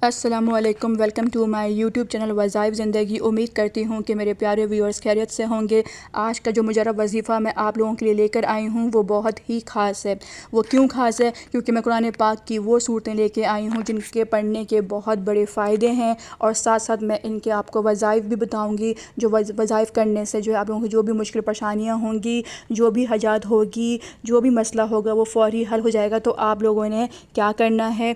السلام علیکم، welcome to my YouTube channel Wazaif Zindagi. امید کرتی ہوں کہ میرے پیارے ویورز خیریت سے ہوں گے۔ آج کا جو مجرب وظیفہ میں آپ لوگوں کے لیے لے کر آئی ہوں وہ بہت ہی خاص ہے۔ وہ کیوں خاص ہے؟ کیونکہ میں قرآن پاک کی وہ صورتیں لے کے آئی ہوں جن کے پڑھنے کے بہت بڑے فائدے ہیں، اور ساتھ ساتھ میں ان کے آپ کو وظائف بھی بتاؤں گی، جو وظائف کرنے سے جو آپ لوگوں کی جو بھی مشکل پریشانیاں ہوں گی، جو بھی حاجات ہوگی، جو بھی مسئلہ ہوگا وہ فوری حل ہو جائے گا۔ تو آپ لوگوں نے کیا کرنا ہے؟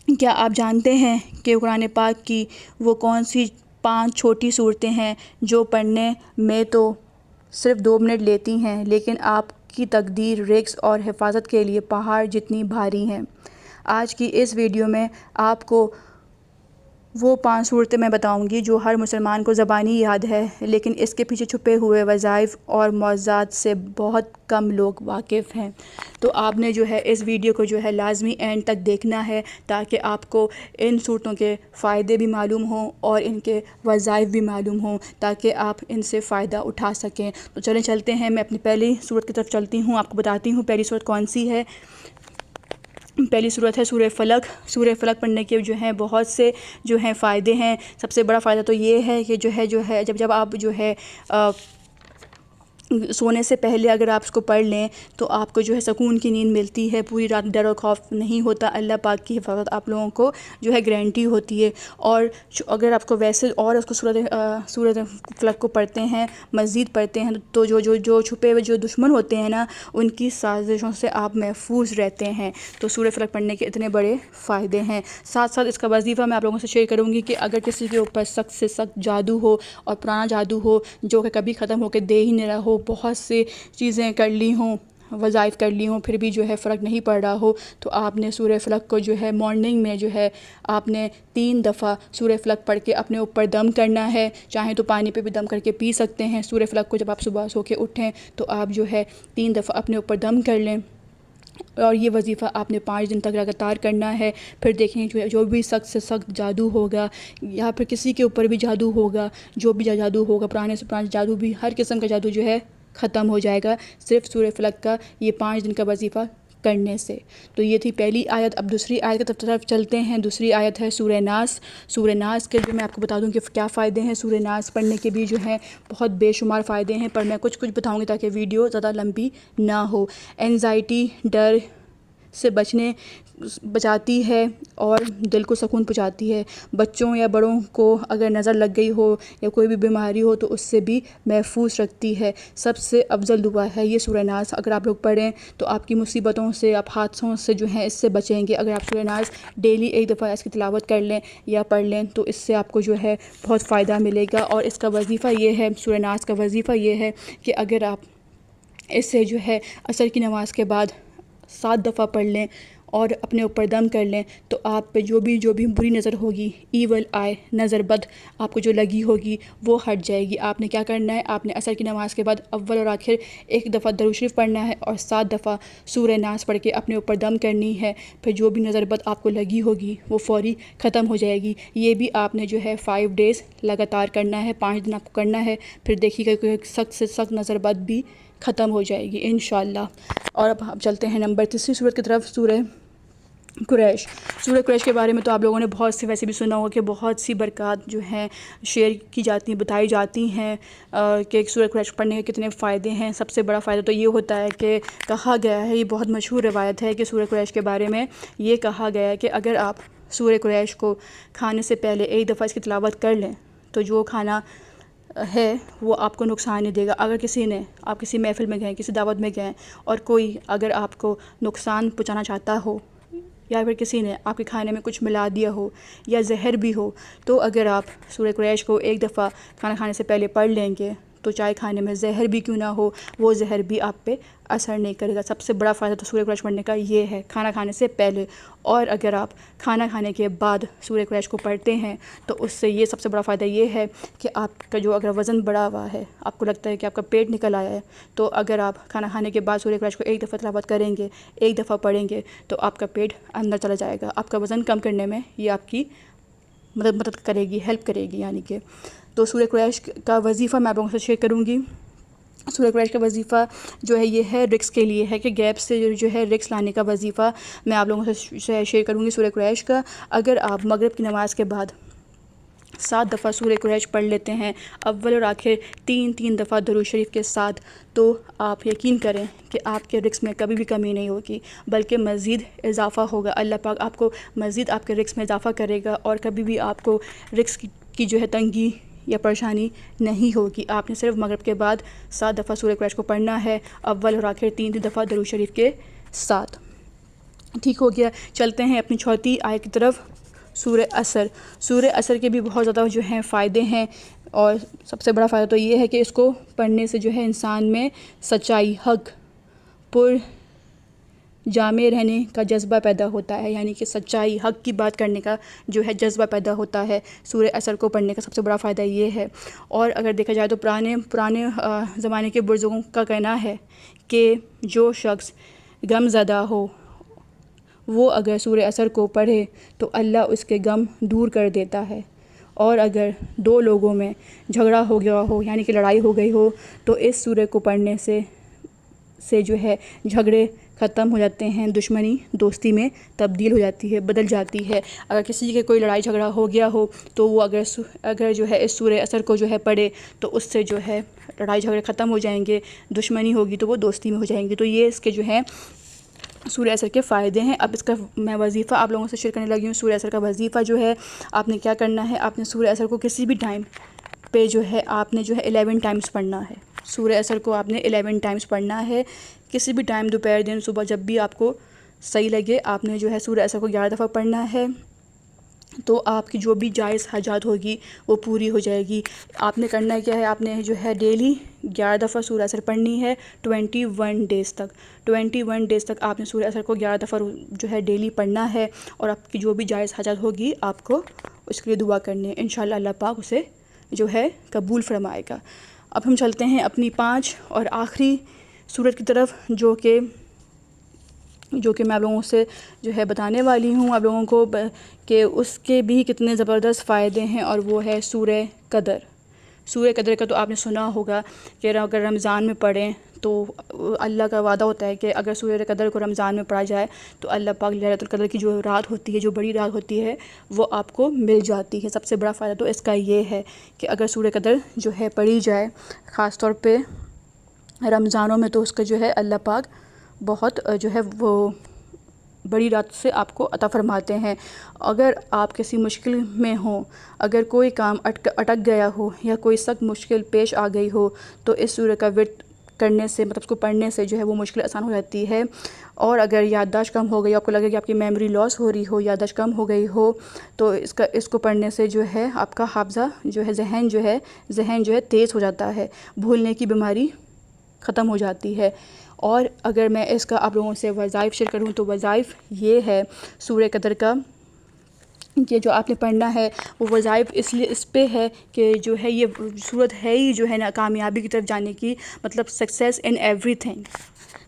کیا آپ جانتے ہیں کہ قرآن پاک کی وہ کون سی 5 چھوٹی صورتیں ہیں جو پڑھنے میں تو صرف 2 منٹ لیتی ہیں، لیکن آپ کی تقدیر، رزق اور حفاظت کے لیے پہاڑ جتنی بھاری ہیں؟ آج کی اس ویڈیو میں آپ کو وہ 5 صورتیں میں بتاؤں گی جو ہر مسلمان کو زبانی یاد ہے، لیکن اس کے پیچھے چھپے ہوئے وظائف اور معجزات سے بہت کم لوگ واقف ہیں۔ تو آپ نے جو ہے اس ویڈیو کو جو ہے لازمی اینڈ تک دیکھنا ہے، تاکہ آپ کو ان صورتوں کے فائدے بھی معلوم ہوں اور ان کے وظائف بھی معلوم ہوں، تاکہ آپ ان سے فائدہ اٹھا سکیں۔ تو چلتے ہیں، میں اپنی پہلی صورت کی طرف چلتی ہوں، آپ کو بتاتی ہوں پہلی صورت کون سی ہے۔ پہلی صورت ہے سورہ فلق۔ سورہ فلق پڑھنے کے جو ہیں بہت سے جو ہیں فائدے ہیں۔ سب سے بڑا فائدہ تو یہ ہے کہ جو ہے جب آپ جو ہے سونے سے پہلے اگر آپ اس کو پڑھ لیں تو آپ کو جو ہے سکون کی نیند ملتی ہے، پوری رات ڈر و خوف نہیں ہوتا، اللہ پاک کی حفاظت آپ لوگوں کو جو ہے گارنٹی ہوتی ہے۔ اور اگر آپ کو ویسے اور اس کو سورۃ فلق کو پڑھتے ہیں، مزید پڑھتے ہیں، تو جو چھپے ہوئے جو دشمن ہوتے ہیں نا، ان کی سازشوں سے آپ محفوظ رہتے ہیں۔ تو سورہ فلق پڑھنے کے اتنے بڑے فائدے ہیں۔ ساتھ ساتھ اس کا وظیفہ میں آپ لوگوں سے شیئر کروں گی کہ اگر کسی کے اوپر سخت سے سخت جادو ہو اور پرانا جادو ہو جو کہ کبھی ختم ہو کے دے ہی نہیں رہا ہو، بہت سی چیزیں کر لی ہوں، وظائف کر لی ہوں، پھر بھی جو ہے فرق نہیں پڑ رہا ہو، تو آپ نے سورہ فلق کو جو ہے مارننگ میں جو ہے آپ نے 3 دفعہ سورہ فلق پڑھ کے اپنے اوپر دم کرنا ہے۔ چاہیں تو پانی پہ بھی دم کر کے پی سکتے ہیں۔ سورہ فلق کو جب آپ صبح سو کے اٹھیں تو آپ جو ہے 3 دفعہ اپنے اوپر دم کر لیں، اور یہ وظیفہ آپ نے 5 دن تک لگاتار کرنا ہے۔ پھر دیکھیں جو بھی سخت سے سخت جادو ہوگا، یا پھر کسی کے اوپر بھی جادو ہوگا، جو بھی جادو ہوگا، پرانے سے پرانا جادو بھی، ہر قسم کا جادو جو ہے ختم ہو جائے گا صرف سورہ فلق کا یہ 5 دن کا وظیفہ کرنے سے۔ تو یہ تھی پہلی آیت۔ اب دوسری آیت کی طرف چلتے ہیں۔ دوسری آیت ہے سورہ ناس۔ سورہ ناس کے جو میں آپ کو بتا دوں کہ کیا فائدے ہیں۔ سورہ ناس پڑھنے کے بھی جو ہیں بہت بے شمار فائدے ہیں، پر میں کچھ بتاؤں گی تاکہ ویڈیو زیادہ لمبی نہ ہو۔ اینزائٹی، ڈر سے بچاتی ہے اور دل کو سکون پہنچاتی ہے۔ بچوں یا بڑوں کو اگر نظر لگ گئی ہو یا کوئی بھی بیماری ہو تو اس سے بھی محفوظ رکھتی ہے۔ سب سے افضل دعا ہے یہ سورہ ناس۔ اگر آپ لوگ پڑھیں تو آپ کی مصیبتوں سے، آپ حادثوں سے جو ہیں اس سے بچیں گے۔ اگر آپ سورہ ناس ڈیلی 1 دفعہ اس کی تلاوت کر لیں یا پڑھ لیں تو اس سے آپ کو جو ہے بہت فائدہ ملے گا۔ اور اس کا وظیفہ یہ ہے، سورہ ناس کا وظیفہ یہ ہے کہ اگر آپ اس سے جو ہے عصر کی نماز کے بعد 7 دفعہ پڑھ لیں اور اپنے اوپر دم کر لیں تو آپ پہ جو بھی بری نظر ہوگی، ایول آئے، نظر بد آپ کو جو لگی ہوگی وہ ہٹ جائے گی۔ آپ نے کیا کرنا ہے؟ آپ نے عصر کی نماز کے بعد اول اور آخر 1 دفعہ درود شریف پڑھنا ہے اور 7 دفعہ سورہ ناس پڑھ کے اپنے اوپر دم کرنی ہے۔ پھر جو بھی نظر بد آپ کو لگی ہوگی وہ فوری ختم ہو جائے گی۔ یہ بھی آپ نے جو ہے 5 ڈیز لگاتار کرنا ہے، 5 دن آپ کو کرنا ہے۔ پھر دیکھیے گا کہ سخت سے سخت نظر بد بھی ختم ہو جائے گی انشاءاللہ۔ اور اب ہم چلتے ہیں نمبر 3 صورت کی طرف، سورہ قریش۔ سورہ قریش کے بارے میں تو آپ لوگوں نے بہت سے ویسے بھی سنا ہوگا کہ بہت سی برکات جو ہیں شیئر کی جاتی ہیں، بتائی جاتی ہیں کہ سورہ قریش پڑھنے کے کتنے فائدے ہیں۔ سب سے بڑا فائدہ تو یہ ہوتا ہے کہ کہا گیا ہے، یہ بہت مشہور روایت ہے کہ سورہ قریش کے بارے میں یہ کہا گیا ہے کہ اگر آپ سورہ قریش کو کھانے سے پہلے 1 دفعہ اس کی تلاوت کر لیں تو جو کھانا ہے وہ آپ کو نقصان نہیں دے گا۔ اگر آپ کسی محفل میں گئے، کسی دعوت میں گئے اور کوئی اگر آپ کو نقصان پہنچانا چاہتا ہو، یا پھر کسی نے آپ کے کھانے میں کچھ ملا دیا ہو یا زہر بھی ہو، تو اگر آپ سورہ قریش کو 1 دفعہ کھانا کھانے سے پہلے پڑھ لیں گے تو چاہے کھانے میں زہر بھی کیوں نہ ہو، وہ زہر بھی آپ پہ اثر نہیں کرے گا۔ سب سے بڑا فائدہ تو سورہ قریش پڑھنے کا یہ ہے، کھانا کھانے سے پہلے۔ اور اگر آپ کھانا کھانے کے بعد سورہ قریش کو پڑھتے ہیں تو اس سے یہ سب سے بڑا فائدہ یہ ہے کہ آپ کا جو اگر وزن بڑھا ہوا ہے، آپ کو لگتا ہے کہ آپ کا پیٹ نکل آیا ہے، تو اگر آپ کھانا کھانے کے بعد سورہ قریش کو 1 دفعہ تلاوت کریں گے، 1 دفعہ پڑھیں گے تو آپ کا پیٹ اندر چلا جائے گا۔ آپ کا وزن کم کرنے میں یہ آپ کی مدد کرے گی، ہیلپ کرے گی یعنی کہ۔ تو سورہ قریش کا وظیفہ میں آپ لوگوں سے شیئر کروں گی۔ سورہ قریش کا وظیفہ جو ہے یہ ہے رزق کے لیے ہے، کہ گیپ سے جو ہے رزق لانے کا وظیفہ میں آپ لوگوں سے شیئر کروں گی سورہ قریش کا۔ اگر آپ مغرب کی نماز کے بعد 7 دفعہ سورہ قریش پڑھ لیتے ہیں، اول اور آخر 3 دفعہ درود شریف کے ساتھ، تو آپ یقین کریں کہ آپ کے رزق میں کبھی بھی کمی نہیں ہوگی، بلکہ مزید اضافہ ہوگا۔ اللہ پاک آپ کو مزید آپ کے رزق میں اضافہ کرے گا، اور کبھی بھی آپ کو رزق کی جو ہے تنگی یا پریشانی نہیں ہوگی۔ آپ نے صرف مغرب کے بعد 7 دفعہ سورہ قریش کو پڑھنا ہے، اول اور آخر 3 دفعہ درود شریف کے ساتھ۔ ٹھیک ہو گیا، چلتے ہیں اپنی چوتھی آیت کی طرف، سورہ عصر۔ سورہ عصر کے بھی بہت زیادہ جو ہیں فائدے ہیں، اور سب سے بڑا فائدہ تو یہ ہے کہ اس کو پڑھنے سے جو ہے انسان میں سچائی، حق پر جامع رہنے کا جذبہ پیدا ہوتا ہے، یعنی کہ سچائی، حق کی بات کرنے کا جو ہے جذبہ پیدا ہوتا ہے۔ سورہ عصر کو پڑھنے کا سب سے بڑا فائدہ یہ ہے۔ اور اگر دیکھا جائے تو پرانے زمانے کے بزرگوں کا کہنا ہے کہ جو شخص غم زدہ ہو وہ اگر سورہ عصر کو پڑھے تو اللہ اس کے غم دور کر دیتا ہے، اور اگر 2 لوگوں میں جھگڑا ہو گیا ہو، یعنی کہ لڑائی ہو گئی ہو، تو اس سورہ کو پڑھنے سے جو ہے جھگڑے ختم ہو جاتے ہیں، دشمنی دوستی میں تبدیل ہو جاتی ہے، بدل جاتی ہے۔ اگر کسی کے کوئی لڑائی جھگڑا ہو گیا ہو تو وہ اگر جو ہے اس سورہ عصر کو جو ہے پڑھے تو اس سے جو ہے لڑائی جھگڑے ختم ہو جائیں گے، دشمنی ہوگی تو وہ دوستی میں ہو جائیں گی۔ تو یہ اس کے جو ہے سورہ عصر کے فائدے ہیں۔ اب اس کا میں وظیفہ آپ لوگوں سے شیئر کرنے لگی ہوں۔ سورہ عصر کا وظیفہ جو ہے آپ نے کیا کرنا ہے، آپ نے سورہ عصر کو کسی بھی ٹائم پہ جو ہے آپ نے جو ہے 11 ٹائمز پڑھنا ہے۔ سورہ عصر کو آپ نے 11 ٹائمز پڑھنا ہے، کسی بھی ٹائم، دوپہر، دن، صبح، جب بھی آپ کو صحیح لگے آپ نے جو ہے سورہ عصر کو 11 دفعہ پڑھنا ہے، تو آپ کی جو بھی جائز حاجات ہوگی وہ پوری ہو جائے گی۔ آپ نے کرنا کیا ہے، آپ نے جو ہے ڈیلی 11 دفعہ سورہ عصر پڑھنی ہے 21 ڈیز تک۔ 21 ڈیز تک آپ نے سورہ عصر کو 11 دفعہ جو ہے ڈیلی پڑھنا ہے، اور آپ کی جو بھی جائز حاجات ہوگی آپ کو اس کے لیے دعا کرنی ہے، انشاءاللہ اللہ پاک اسے جو ہے قبول فرمائے گا۔ اب ہم چلتے ہیں اپنی 5 اور آخری سورت کی طرف، جو کہ میں آپ لوگوں سے جو ہے بتانے والی ہوں آپ لوگوں کو کہ اس کے بھی کتنے زبردست فائدے ہیں، اور وہ ہے سورہ قدر۔ سورہ قدر کا تو آپ نے سنا ہوگا کہ اگر رمضان میں پڑھیں تو اللہ کا وعدہ ہوتا ہے کہ اگر سورہ قدر کو رمضان میں پڑھا جائے تو اللہ پاک لیلۃ القدر کی جو رات ہوتی ہے، جو بڑی رات ہوتی ہے، وہ آپ کو مل جاتی ہے۔ سب سے بڑا فائدہ تو اس کا یہ ہے کہ اگر سورہ قدر جو ہے پڑھی جائے، خاص طور پہ رمضانوں میں، تو اس کا جو ہے اللہ پاک بہت جو ہے وہ بڑی رات سے آپ کو عطا فرماتے ہیں۔ اگر آپ کسی مشکل میں ہوں، اگر کوئی کام اٹک گیا ہو یا کوئی سخت مشکل پیش آ گئی ہو، تو اس سورہ کا ورد کرنے سے، مطلب اس کو پڑھنے سے جو ہے وہ مشکل آسان ہو جاتی ہے۔ اور اگر یادداشت کم ہو گئی، آپ کو لگے کہ آپ کی میموری لاس ہو رہی ہو، یادداشت کم ہو گئی ہو، تو اس کو پڑھنے سے جو ہے آپ کا حافظہ جو ہے ذہن جو ہے تیز ہو جاتا ہے، بھولنے کی بیماری ختم ہو جاتی ہے۔ اور اگر میں اس کا آپ لوگوں سے وظائف شیئر کروں تو وظائف یہ ہے سورہ قدر کا کہ جو آپ نے پڑھنا ہے وہ وظائف اس پہ ہے کہ جو ہے یہ صورت ہے ہی جو ہے نا کامیابی کی طرف جانے کی، مطلب سکسیس ان ایوری تھنگ۔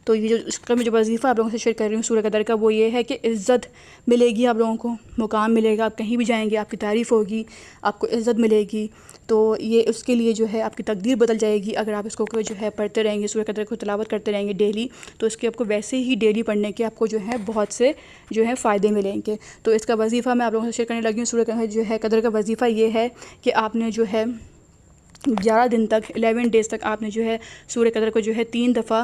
تو یہ جو اس کا میں جو وظیفہ آپ لوگوں سے شیئر کر رہی ہوں سورہ قدر کا، وہ یہ ہے کہ عزت ملے گی آپ لوگوں کو، مقام ملے گا، آپ کہیں بھی جائیں گے آپ کی تعریف ہوگی، آپ کو عزت ملے گی۔ تو یہ اس کے لیے جو ہے آپ کی تقدیر بدل جائے گی اگر آپ اس کو جو ہے پڑھتے رہیں گے، سورہ قدر کو تلاوت کرتے رہیں گے ڈیلی، تو اس کے آپ کو ویسے ہی ڈیلی پڑھنے کے آپ کو جو ہے بہت سے جو ہے فائدے ملیں گے۔ تو اس کا وظیفہ میں آپ لوگوں سے شیئر کرنے لگی ہوں۔ سورہ جو ہے قدر کا وظیفہ یہ ہے کہ آپ نے جو ہے 11 دن تک، 11 ڈیز تک آپ نے جو ہے سورہ قدر کو جو ہے 3 دفعہ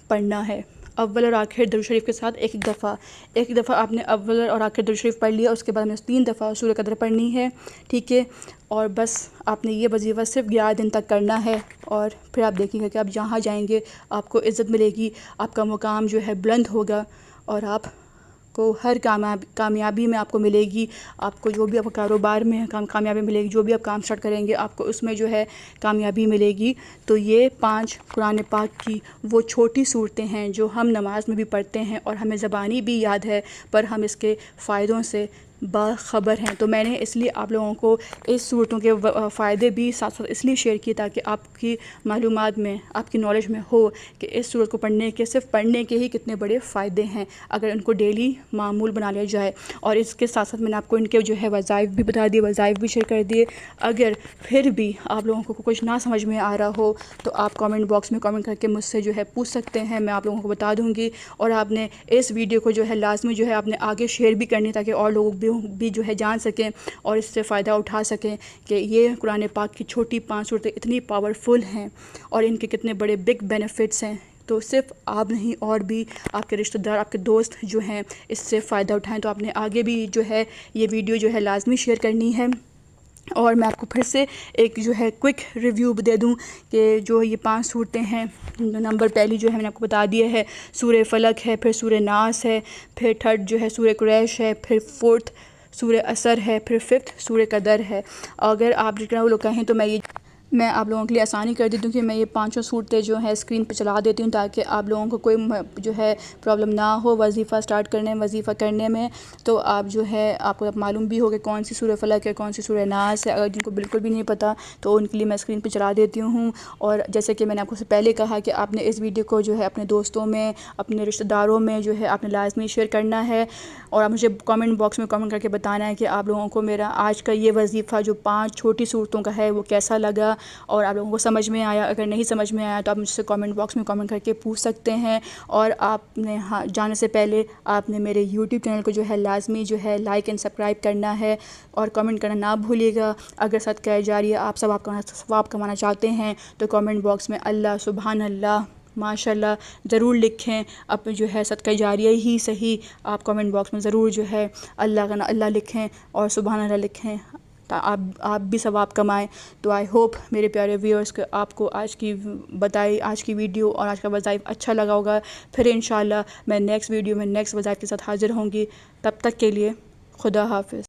پڑھنا ہے، اول اور آخر درود شریف کے ساتھ ایک دفعہ آپ نے اول اور آخر درود شریف پڑھ لیا، اس کے بعد میں 3 دفعہ سورہ قدر پڑھنی ہے، ٹھیک ہے۔ اور بس آپ نے یہ وظیفہ صرف 11 دن تک کرنا ہے، اور پھر آپ دیکھیں گے کہ آپ جہاں جائیں گے آپ کو عزت ملے گی، آپ کا مقام جو ہے بلند ہوگا، اور آپ کو ہر کامیابی میں آپ کو ملے گی، آپ کو جو بھی آپ کو کاروبار میں کامیابی ملے گی، جو بھی آپ کام اسٹارٹ کریں گے آپ کو اس میں جو ہے کامیابی ملے گی۔ تو یہ 5 قرآن پاک کی وہ چھوٹی صورتیں ہیں جو ہم نماز میں بھی پڑھتے ہیں اور ہمیں زبانی بھی یاد ہے، پر ہم اس کے فائدوں سے باخبر ہیں۔ تو میں نے اس لیے آپ لوگوں کو اس صورتوں کے فائدے بھی ساتھ ساتھ اس لیے شیئر کیے تاکہ آپ کی معلومات میں، آپ کی نالج میں ہو کہ اس صورت کو پڑھنے کے، صرف پڑھنے کے ہی کتنے بڑے فائدے ہیں اگر ان کو ڈیلی معمول بنا لیا جائے۔ اور اس کے ساتھ ساتھ میں نے آپ کو ان کے جو ہے وظائف بھی بتا دیے، وظائف بھی شیئر کر دیے۔ اگر پھر بھی آپ لوگوں کو کچھ نہ سمجھ میں آ رہا ہو تو آپ کامنٹ باکس میں کامنٹ کر کے مجھ سے جو ہے پوچھ سکتے ہیں، میں آپ لوگوں کو بتا دوں گی۔ اور آپ نے اس ویڈیو کو جو ہے لازمی جو ہے آپ نے آگے شیئر بھی کرنی تاکہ اور لوگ بھی جو ہے جان سکیں اور اس سے فائدہ اٹھا سکیں کہ یہ قرآن پاک کی چھوٹی 5 صورتیں اتنی پاورفل ہیں اور ان کے کتنے بڑے بگ بینیفٹس ہیں۔ تو صرف آپ نہیں اور بھی آپ کے رشتہ دار، آپ کے دوست جو ہیں اس سے فائدہ اٹھائیں۔ تو آپ نے آگے بھی جو ہے یہ ویڈیو جو ہے لازمی شیئر کرنی ہے۔ اور میں آپ کو پھر سے ایک جو ہے کوئک ریویو دے دوں کہ جو یہ 5 صورتیں ہیں، نمبر پہلی جو ہے میں نے آپ کو بتا دیا ہے سورہ فلق ہے، پھر سورہ ناس ہے، پھر تھرڈ جو ہے سورہ قریش ہے، پھر فورتھ سورہ عصر ہے، پھر ففتھ سورہ قدر ہے۔ اگر آپ جتنا وہ لوگ کہیں تو میں آپ لوگوں کے لیے آسانی کر دیتی ہوں کہ میں یہ 5 صورتیں جو ہیں اسکرین پہ چلا دیتی ہوں تاکہ آپ لوگوں کو کوئی جو ہے پرابلم نہ ہو وظیفہ سٹارٹ کرنے، وظیفہ کرنے میں۔ تو آپ جو ہے آپ کو معلوم بھی ہو کہ کون سی سورہ فلق ہے، کون سی سورہ ناس ہے۔ اگر جن کو بالکل بھی نہیں پتہ تو ان کے لیے میں اسکرین پہ چلا دیتی ہوں۔ اور جیسے کہ میں نے آپ کو سے پہلے کہا کہ آپ نے اس ویڈیو کو جو ہے اپنے دوستوں میں، اپنے رشتہ داروں میں جو ہے آپ نے لازمی شیئر کرنا ہے اور آپ مجھے کامنٹ باکس میں کامنٹ کر کے بتانا ہے کہ آپ لوگوں کو میرا آج کا یہ وظیفہ جو 5 چھوٹی صورتوں کا ہے وہ کیسا لگا اور آپ لوگوں کو سمجھ میں آیا۔ اگر نہیں سمجھ میں آیا تو آپ مجھ سے کامنٹ باکس میں کامنٹ کر کے پوچھ سکتے ہیں۔ اور آپ نے جانے سے پہلے آپ نے میرے یوٹیوب چینل کو جو ہے لازمی جو ہے لائک اینڈ سبسکرائب کرنا ہے اور کامنٹ کرنا نہ بھولیے گا۔ اگر صدقہ جاریہ آپ ثواب کمانا چاہتے ہیں تو کامنٹ باکس میں اللہ، سبحان اللہ، ماشاء اللہ ضرور لکھیں۔ اب جو ہے صدقہ جاریہ ہی صحیح، آپ کامنٹ باکس میں ضرور جو ہے اللہ لکھیں اور سبحان اللہ لکھیں، آپ بھی ثواب کمائیں۔ تو آئی ہوپ میرے پیارے ویورز کہ آپ کو آج کی ویڈیو اور آج کا وظائف اچھا لگا ہوگا۔ پھر انشاءاللہ میں نیکسٹ ویڈیو میں نیکسٹ وظائف کے ساتھ حاضر ہوں گی۔ تب تک کے لیے خدا حافظ۔